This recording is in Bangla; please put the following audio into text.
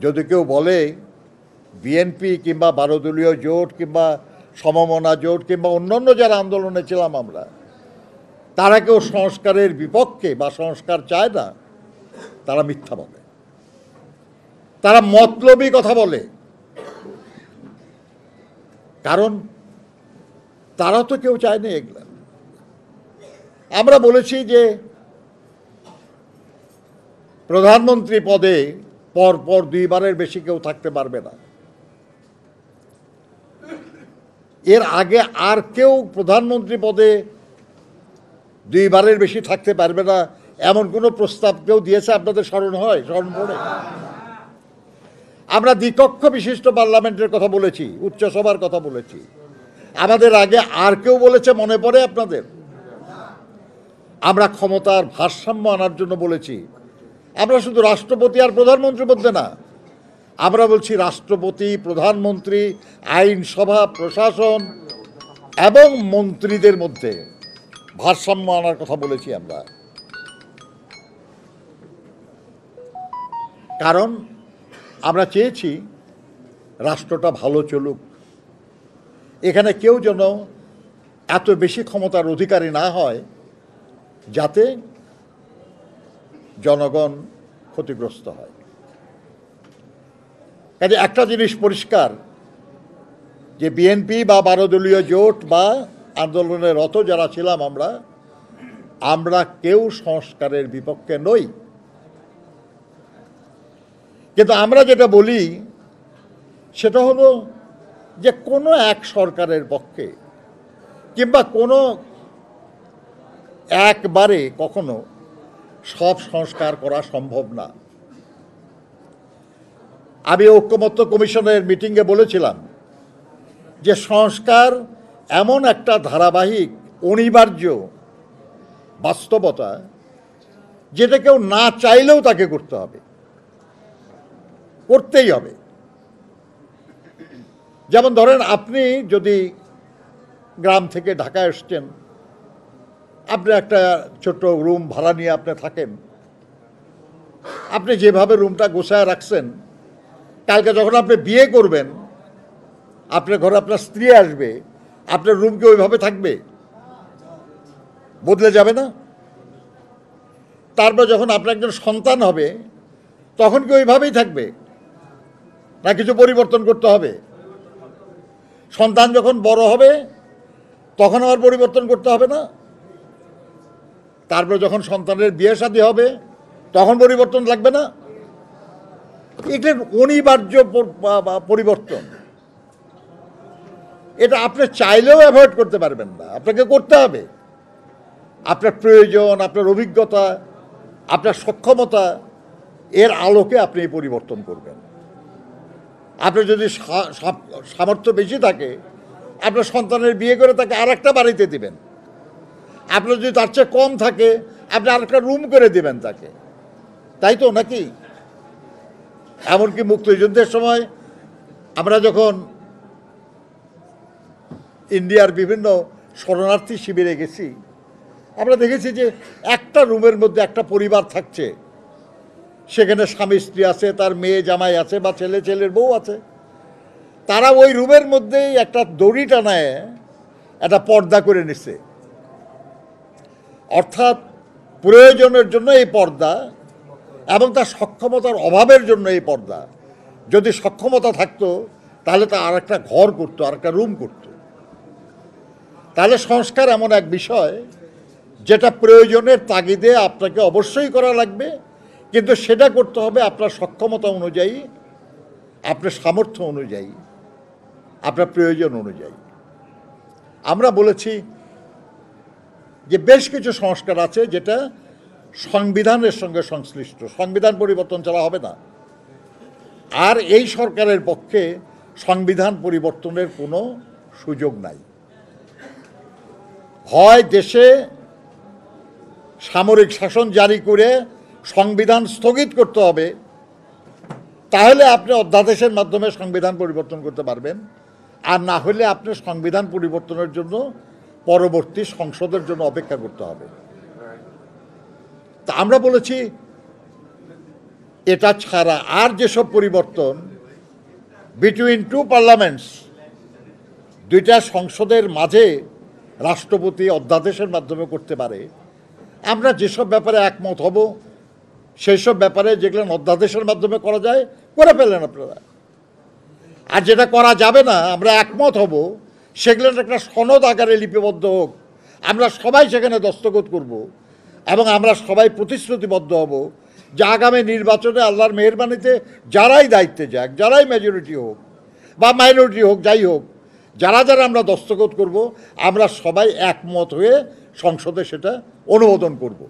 যদি কেউ বলে বিএনপি কিংবা 12 দলীয় জোট কিংবা সমমনা জোট কিংবা অন্যান্য যারা আন্দোলনে ছিলাম আমরা, তারা কেউ সংস্কারের বিপক্ষে বা সংস্কার চায় না, তারা মিথ্যা বলে, তারা মতলবী কথা বলে। কারণ তারা তো কেউ চায় না এগুলা। আমরা বলেছি যে প্রধানমন্ত্রী পদে পরপর 2 বারের বেশি কেউ থাকতে পারবে না। এর আগে আর কেউ প্রধানমন্ত্রী পদে 2 বারের বেশি থাকতে পারবে না এমন কোনো প্রস্তাব কেউ দিয়েছে আপনাদের স্মরণ পড়ে? আমরা দ্বিকক্ষ বিশিষ্ট পার্লামেন্টের কথা বলেছি, উচ্চসভার কথা বলেছি। আমাদের আগে আর কেউ বলেছে মনে পড়ে আপনাদের? আমরা ক্ষমতার ভারসাম্য আনার জন্য বলেছি। আমরা শুধু রাষ্ট্রপতি আর প্রধানমন্ত্রীর মধ্যে না, আমরা বলছি রাষ্ট্রপতি, প্রধানমন্ত্রী, আইনসভা, প্রশাসন এবং মন্ত্রীদের মধ্যে ভারসাম্য আনার কথা বলেছি আমরা। কারণ আমরা চেয়েছি রাষ্ট্রটা ভালো চলুক, এখানে কেউ যেন এত বেশি ক্ষমতার অধিকারী না হয় যাতে জনগণ ক্ষতিগ্রস্ত হয়। কাজে একটা জিনিস পরিষ্কার যে বিএনপি বা 12 দলীয় জোট বা আন্দোলনের রত যারা ছিলাম আমরা কেউ সংস্কারের বিপক্ষে নই। কিন্তু আমরা যেটা বলি সেটা হলো যে কোনো এক সরকারের পক্ষে কিংবা কোনো একবারে কখনো সব সংস্কার করা সম্ভব না। আমি ঐকমত্য কমিশনের মিটিংয়ে বলেছিলাম যে সংস্কার এমন একটা ধারাবাহিক অনিবার্য বাস্তবতা যেটা কেউ না চাইলেও তাকে করতে হবে, করতেই হবে। যেমন ধরেন, আপনি যদি গ্রাম থেকে ঢাকায় এসছেন, আপনি একটা ছোট্ট রুম ভাড়া নিয়ে আপনি থাকেন, আপনি যেভাবে রুমটা গোছায় রাখছেন, কালকে যখন আপনি বিয়ে করবেন, আপনার ঘরে আপনার স্ত্রী আসবে, আপনার রুম কি ওইভাবে থাকবে? বদলে যাবে না? তারপর যখন আপনার একজন সন্তান হবে, তখন কি ওইভাবেই থাকবে না কিছু পরিবর্তন করতে হবে? সন্তান যখন বড় হবে তখন আবার পরিবর্তন করতে হবে না? তারপর যখন সন্তানের বিয়ে শাদী হবে তখন পরিবর্তন লাগবে না? এটা অনিবার্য পরিবর্তন। এটা আপনি চাইলেও অ্যাভয়েড করতে পারবেন না, আপনাকে করতে হবে। আপনার প্রয়োজন, আপনার অভিজ্ঞতা, আপনার সক্ষমতা এর আলোকে আপনি এই পরিবর্তন করবেন। আপনার যদি সামর্থ্য বেশি থাকে, আপনার সন্তানের বিয়ে করে তাকে আরেকটা বাড়িতে দিবেন। আপনার যদি তার চেয়ে কম থাকে, আপনি আরেকটা রুম করে দিবেন তাকে, তাই তো নাকি? এমনকি মুক্তিযুদ্ধের সময় আমরা যখন ইন্ডিয়ার বিভিন্ন শরণার্থী শিবিরে গেছি, আমরা দেখেছি যে একটা রুমের মধ্যে একটা পরিবার থাকছে, সেখানে স্বামী স্ত্রী আছে, তার মেয়ে জামাই আছে বা ছেলের বউ আছে। তারা ওই রুমের মধ্যেই একটা দড়ি টানায় একটা পর্দা করে নিচ্ছে। অর্থাৎ প্রয়োজনের জন্য এই পর্দা এবং তার সক্ষমতার অভাবের জন্য এই পর্দা। যদি সক্ষমতা থাকতো তাহলে তা আর একটা ঘর করতো, আর একটা রুম করতো। তাহলে সংস্কার এমন এক বিষয় যেটা প্রয়োজনের তাগিদে আপনাকে অবশ্যই করা লাগবে, কিন্তু সেটা করতে হবে আপনার সক্ষমতা অনুযায়ী, আপনার সামর্থ্য অনুযায়ী, আপনার প্রয়োজন অনুযায়ী। আমরা বলেছি যে বেশ কিছু সংস্কার আছে যেটা সংবিধানের সঙ্গে সংশ্লিষ্ট, সংবিধান পরিবর্তন ছাড়া হবে না। আর এই সরকারের পক্ষে সংবিধান পরিবর্তনের কোনো সুযোগ নাই। হয় দেশে সামরিক শাসন জারি করে সংবিধান স্থগিত করতে হবে, তাহলে আপনি অধ্যাদেশের মাধ্যমে সংবিধান পরিবর্তন করতে পারবেন, আর না হলে আপনি সংবিধান পরিবর্তনের জন্য পরবর্তী সংসদের জন্য অপেক্ষা করতে হবে। তা আমরা বলেছি এটা ছাড়া আর যেসব পরিবর্তন বিটুইন টু পার্লামেন্টস, দুইটা সংসদের মাঝে রাষ্ট্রপতি অধ্যাদেশের মাধ্যমে করতে পারে, আমরা যেসব ব্যাপারে একমত হব সেই সব ব্যাপারে যেগুলো অধ্যাদেশের মাধ্যমে করা যায় করে ফেলেন আপনারা। আর যেটা করা যাবে না, আমরা একমত হব, সেগুলো একটা সনদ আকারে লিপিবদ্ধ হোক, আমরা সবাই সেখানে দস্তখত করব এবং আমরা সবাই প্রতিশ্রুতিবদ্ধ হব যে আগামী নির্বাচনে আল্লাহর মেহেরবানিতে যারাই দায়িত্বে যাক, যারাই মেজরিটি হোক বা মাইনরিটি হোক, যাই হোক, যারা যারা আমরা দস্তখত করব, আমরা সবাই একমত হয়ে সংসদে সেটা অনুমোদন করব।